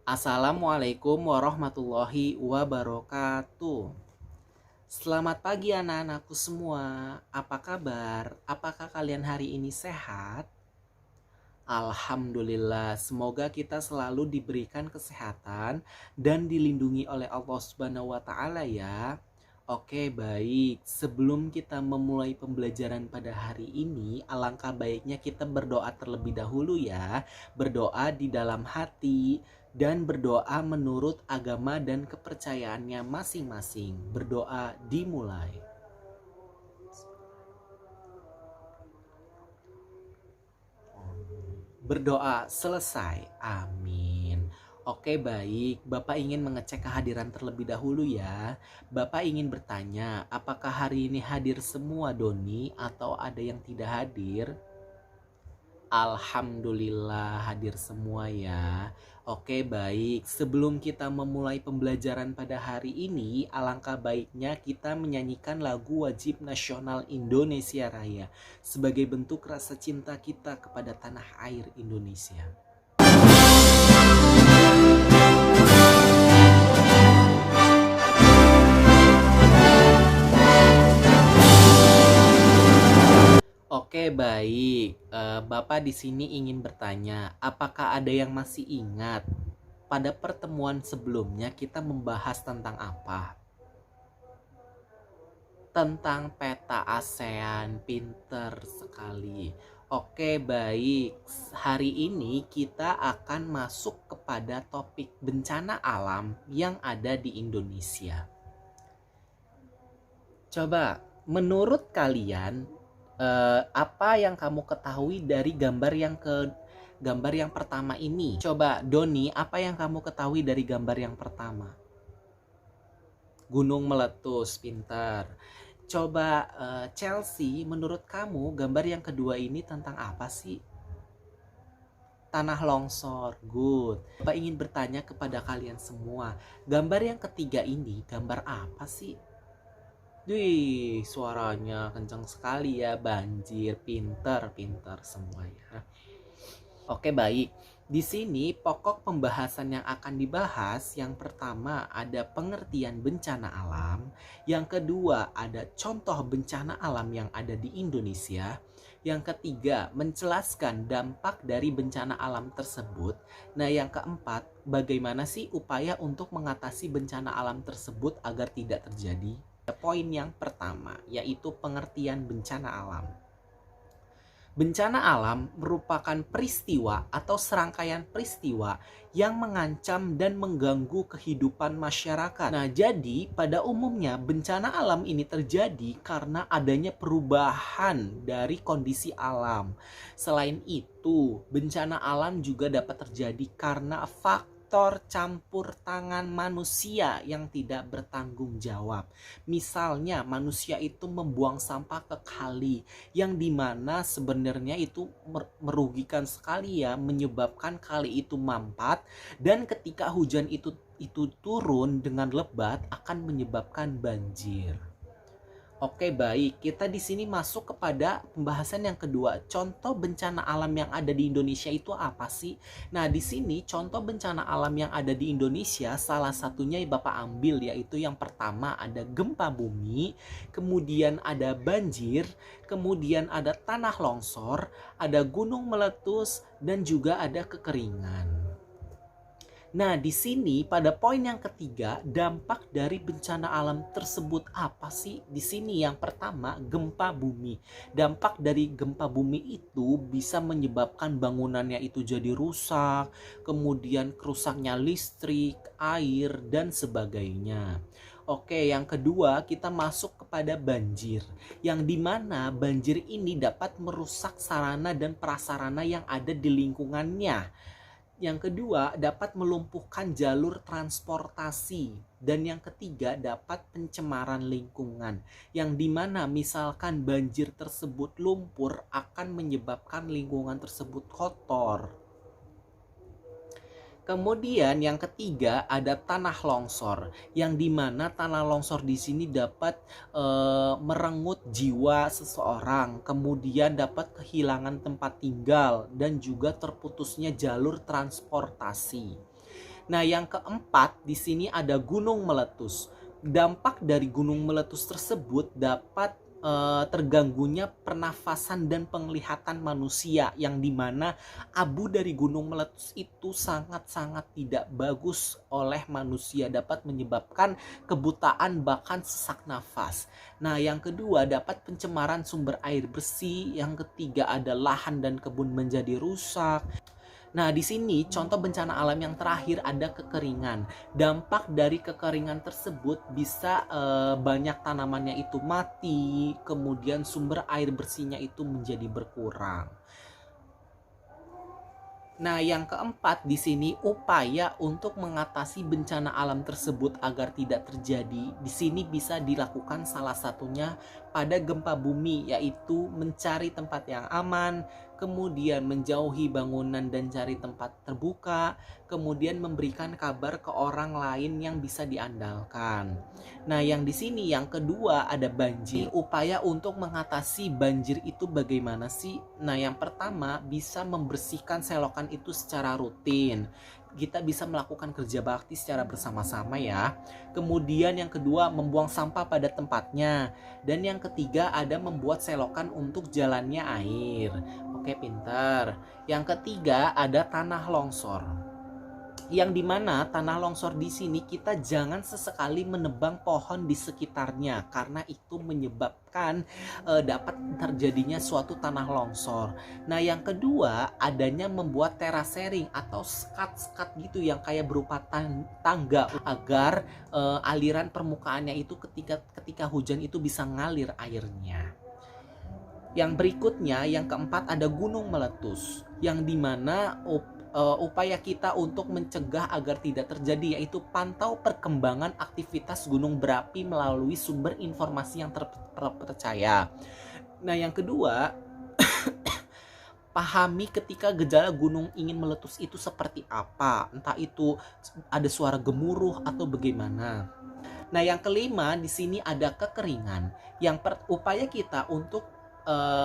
Assalamualaikum warahmatullahi wabarakatuh. Selamat pagi anak-anakku semua. Apa kabar? Apakah kalian hari ini sehat? Alhamdulillah, semoga kita selalu diberikan kesehatan dan dilindungi oleh Allah Subhanahu wa taala ya. Oke, baik. Sebelum kita memulai pembelajaran pada hari ini, alangkah baiknya kita berdoa terlebih dahulu ya. Berdoa di dalam hati dan berdoa menurut agama dan kepercayaannya masing-masing. Berdoa dimulai. Berdoa selesai. Amin. Oke, baik. Bapak ingin mengecek kehadiran terlebih dahulu ya. Bapak ingin bertanya, apakah hari ini hadir semua Doni atau ada yang tidak hadir? Alhamdulillah hadir semua ya. Oke, baik. Sebelum kita memulai pembelajaran pada hari ini, alangkah baiknya kita menyanyikan lagu wajib nasional Indonesia Raya sebagai bentuk rasa cinta kita kepada tanah air Indonesia. Oke, baik. Bapak di sini ingin bertanya, apakah ada yang masih ingat pada pertemuan sebelumnya kita membahas tentang apa? Tentang peta ASEAN. Pinter sekali. Oke, baik. Hari ini kita akan masuk kepada topik bencana alam yang ada di Indonesia. Coba, menurut kalian apa yang kamu ketahui dari gambar yang pertama ini? Coba Doni, apa yang kamu ketahui dari gambar yang pertama? Gunung meletus, pintar. Coba Chelsea, menurut kamu gambar yang kedua ini tentang apa sih? Tanah longsor, good. Bapak ingin bertanya kepada kalian semua, gambar yang ketiga ini gambar apa sih? Wih, suaranya kencang sekali ya, banjir. Pinter semua ya. Oke, baik. Di sini pokok pembahasan yang akan dibahas, yang pertama ada pengertian bencana alam, yang kedua ada contoh bencana alam yang ada di Indonesia, yang ketiga menjelaskan dampak dari bencana alam tersebut. Nah, yang keempat, bagaimana sih upaya untuk mengatasi bencana alam tersebut agar tidak terjadi? Poin yang pertama yaitu pengertian bencana alam. Bencana alam merupakan peristiwa atau serangkaian peristiwa yang mengancam dan mengganggu kehidupan masyarakat. Nah, jadi pada umumnya bencana alam ini terjadi karena adanya perubahan dari kondisi alam. Selain itu, bencana alam juga dapat terjadi karena faktor campur tangan manusia yang tidak bertanggung jawab. Misalnya manusia itu membuang sampah ke kali, yang dimana sebenarnya itu merugikan sekali ya, menyebabkan kali itu mampat, dan ketika hujan itu turun dengan lebat akan menyebabkan banjir. Oke, baik. Kita di sini masuk kepada pembahasan yang kedua. Contoh bencana alam yang ada di Indonesia itu apa sih? Nah, di sini contoh bencana alam yang ada di Indonesia salah satunya Bapak ambil, yaitu yang pertama ada gempa bumi, kemudian ada banjir, kemudian ada tanah longsor, ada gunung meletus, dan juga ada kekeringan. Nah, di sini pada poin yang ketiga, dampak dari bencana alam tersebut apa sih? Di sini yang pertama, gempa bumi. Dampak dari gempa bumi itu bisa menyebabkan bangunannya itu jadi rusak, kemudian kerusaknya listrik, air, dan sebagainya. Oke, yang kedua kita masuk kepada banjir, yang dimana banjir ini dapat merusak sarana dan prasarana yang ada di lingkungannya. Yang kedua, dapat melumpuhkan jalur transportasi. Dan yang ketiga, dapat pencemaran lingkungan. Yang dimana misalkan banjir tersebut lumpur akan menyebabkan lingkungan tersebut kotor. Kemudian yang ketiga ada tanah longsor, yang dimana tanah longsor di sini dapat merenggut jiwa seseorang, kemudian dapat kehilangan tempat tinggal dan juga terputusnya jalur transportasi. Nah, yang keempat di sini ada gunung meletus. Dampak dari gunung meletus tersebut dapat terganggunya pernafasan dan penglihatan manusia, yang dimana abu dari gunung meletus itu sangat-sangat tidak bagus oleh manusia, dapat menyebabkan kebutaan bahkan sesak nafas. Nah, yang kedua dapat pencemaran sumber air bersih, yang ketiga ada lahan dan kebun menjadi rusak. Nah, di sini contoh bencana alam yang terakhir ada kekeringan. Dampak dari kekeringan tersebut bisa banyak tanamannya itu mati, kemudian sumber air bersihnya itu menjadi berkurang. Nah, yang keempat di sini upaya untuk mengatasi bencana alam tersebut agar tidak terjadi. Di sini bisa dilakukan salah satunya pada gempa bumi, yaitu mencari tempat yang aman, kemudian menjauhi bangunan dan cari tempat terbuka, kemudian memberikan kabar ke orang lain yang bisa diandalkan. Nah, yang di sini yang kedua ada banjir. Upaya untuk mengatasi banjir itu bagaimana sih? Nah, yang pertama bisa membersihkan selokan itu secara rutin. Kita bisa melakukan kerja bakti secara bersama-sama ya. Kemudian yang kedua membuang sampah pada tempatnya. Dan yang ketiga ada membuat selokan untuk jalannya air. Oke, pintar. Yang ketiga ada tanah longsor, yang dimana tanah longsor di sini kita jangan sesekali menebang pohon di sekitarnya, karena itu menyebabkan dapat terjadinya suatu tanah longsor. Nah, yang kedua adanya membuat terasering atau sekat-sekat gitu yang kayak berupa tangga agar aliran permukaannya itu ketika hujan itu bisa ngalir airnya. Yang berikutnya, yang keempat ada gunung meletus, yang dimana upaya kita untuk mencegah agar tidak terjadi, yaitu pantau perkembangan aktivitas gunung berapi melalui sumber informasi yang terpercaya. Nah, yang kedua, pahami ketika gejala gunung ingin meletus itu seperti apa, entah itu ada suara gemuruh atau bagaimana. Nah, yang kelima di sini ada kekeringan. Upaya kita untuk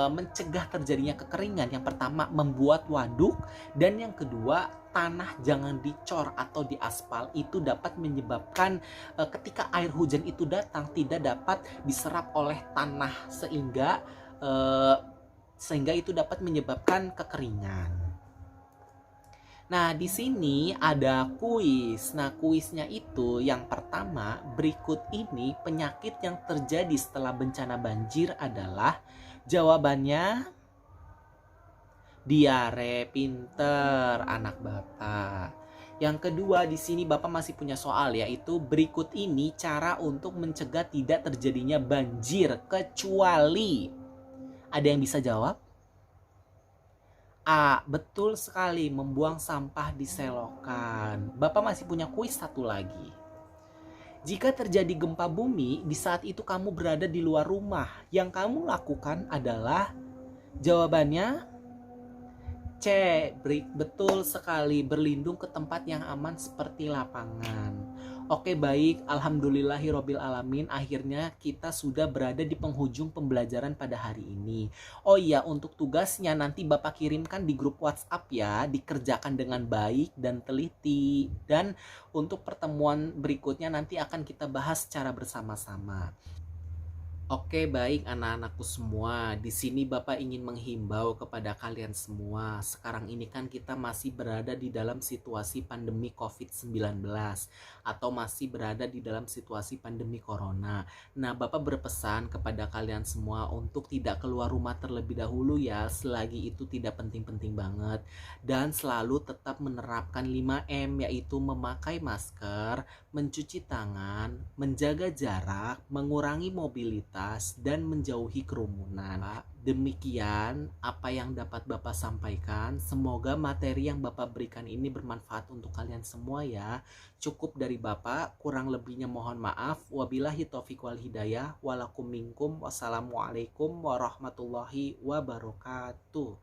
mencegah terjadinya kekeringan, yang pertama membuat waduk, dan yang kedua tanah jangan dicor atau diaspal. Itu dapat menyebabkan ketika air hujan itu datang tidak dapat diserap oleh tanah, sehingga itu dapat menyebabkan kekeringan. Nah, di sini ada kuis. Nah, kuisnya itu yang pertama, berikut ini penyakit yang terjadi setelah bencana banjir adalah, jawabannya diare. Pinter anak Bapak. Yang kedua di sini Bapak masih punya soal, yaitu berikut ini cara untuk mencegah tidak terjadinya banjir kecuali. Ada yang bisa jawab? A. Betul sekali, membuang sampah di selokan. Bapak masih punya kuis satu lagi. Jika terjadi gempa bumi, di saat itu kamu berada di luar rumah. Yang kamu lakukan adalah, jawabannya C. Betul sekali, berlindung ke tempat yang aman seperti lapangan. Oke, baik, alhamdulillahirobbil alamin, akhirnya kita sudah berada di penghujung pembelajaran pada hari ini. Oh iya, untuk tugasnya nanti Bapak kirimkan di grup WhatsApp ya, dikerjakan dengan baik dan teliti. Dan untuk pertemuan berikutnya nanti akan kita bahas secara bersama-sama. Oke, baik anak-anakku semua. Di sini Bapak ingin menghimbau kepada kalian semua. Sekarang ini kan kita masih berada di dalam situasi pandemi COVID-19 atau masih berada di dalam situasi pandemi corona. Nah, Bapak berpesan kepada kalian semua untuk tidak keluar rumah terlebih dahulu ya, selagi itu tidak penting-penting banget. Dan selalu tetap menerapkan 5M, yaitu memakai masker, mencuci tangan, menjaga jarak, mengurangi mobilitas, dan menjauhi kerumunan. Demikian apa yang dapat Bapak sampaikan. Semoga materi yang Bapak berikan ini bermanfaat untuk kalian semua ya. Cukup dari Bapak, kurang lebihnya mohon maaf. Wabillahi taufiq wal hidayah. Walakum minkum. Wassalamualaikum warahmatullahi wabarakatuh.